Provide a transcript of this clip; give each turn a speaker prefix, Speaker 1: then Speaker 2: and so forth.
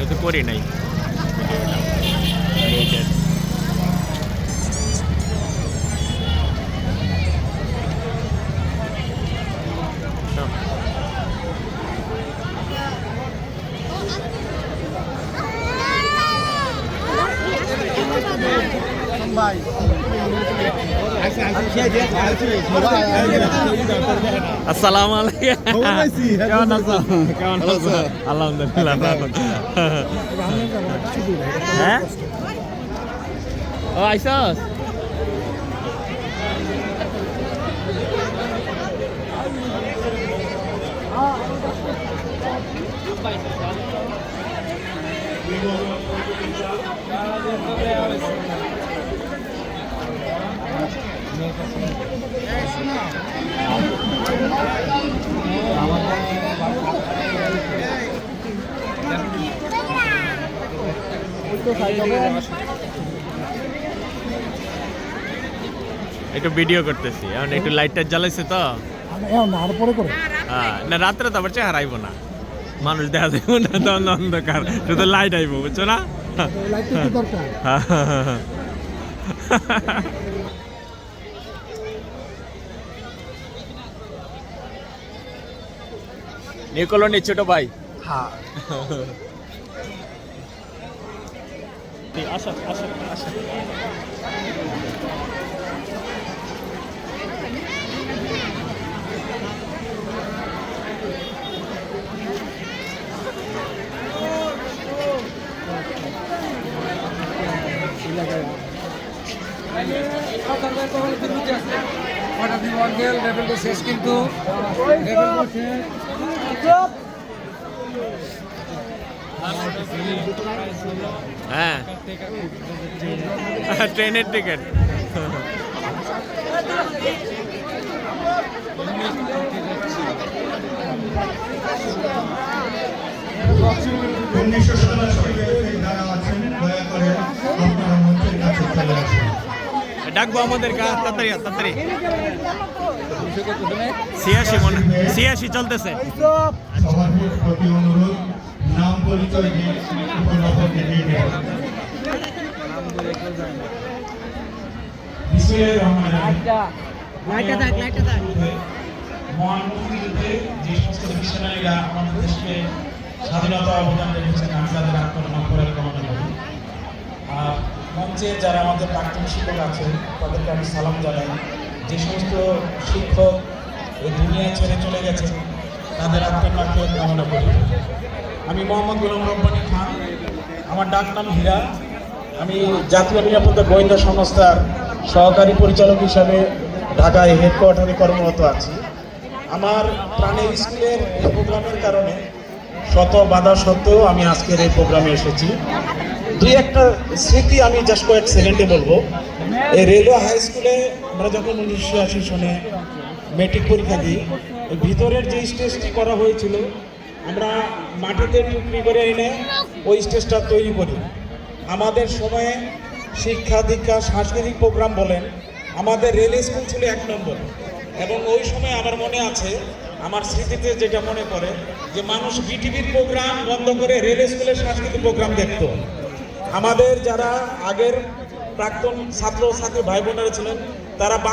Speaker 1: হয়তো করি নাই ভিডিওটা। আসসালামু আলাইকুম, কেমন আছো? কেমন আছো? আলহামদুলিল্লাহ ভালো। হ্যাঁ, ও আইসস? একটু ভিডিও করতেছি, এখন একটু লাইটটা জ্বালাইছে তো না, রাত্রে তো আবার চেহারা আইব না, মানুষ দেখা যাইব না, তখন অন্ধকার, শুধু লাইট আইব, বুঝছো না? নিউ কলোনি ছোট ভাই। হ্যাঁ, আসো আসো আসো।
Speaker 2: শেষ কিন্তু
Speaker 1: হ্যাঁ, ট্রেনের টিকিট। ডাকবো আমাদের তাড়াতাড়ি তাড়াতাড়ি। 86 মনে, 86 চলতেছে।
Speaker 3: সবার প্রতি অনুরোধ, নাম পরিচয় দিয়ে উপলব্ধকে দিয়ে দেবেন। বিসমিল্লাহির রহমানির রহিম। মহান মুক্তিযুদ্ধে যে সমস্ত মিশনারিরা আমাদের দেশকে স্বাধীনতা অবদান রেখেছেন, আমি তাদের আত্মার মাগফিরাত কামনা করি। আর মঞ্চে যারা আমাদের প্রাক্তন শিক্ষক আছেন তাদেরকে আমি সালাম জানাই। যে সমস্ত শিক্ষক এই দুনিয়া ছেড়ে চলে গেছেন তাদের আত্মার মাগফিরাত কামনা করি। আমি মোহাম্মদ গোলাম রব্বানী খান, আমার ডাক নাম হীরা। আমি জাতীয় নিরাপত্তা গোয়েন্দা সংস্থার সহকারী পরিচালক হিসাবে ঢাকায় হেডকোয়ার্টারে কর্মরত আছি। আমার প্রাণের স্কুলের এই প্রোগ্রামের কারণে শত বাধা সত্ত্বেও আমি আজকের এই প্রোগ্রামে এসেছি। দুই একটা স্মৃতি আমি জাস্ট কয়েক সেকেন্ডে বলবো। এই রেলওয়ে হাই স্কুলে আমরা যখন 1980 সনে মেট্রিক পরীক্ষা দিই, ভিতরের যে স্টেজটি করা হয়েছিল আমরা মাটিতে টুকরি করে এনে ওই স্টেজটা তৈরি করি। আমাদের সময়ে শিক্ষা দীক্ষা সাংস্কৃতিক প্রোগ্রাম বলেন, আমাদের রেল স্কুল ছিল 1 নম্বর। এবং ওই সময় আমার মনে আছে, আমার স্মৃতিতে যেটা মনে পড়ে যে মানুষ বিটিভির প্রোগ্রাম বন্ধ করে রেল স্কুলের সাংস্কৃতিক প্রোগ্রাম দেখত। আমাদের যারা আগের প্রাক্তন ছাত্র ছাত্রী ভাই বোনেরা ছিলেন তারা বাংলা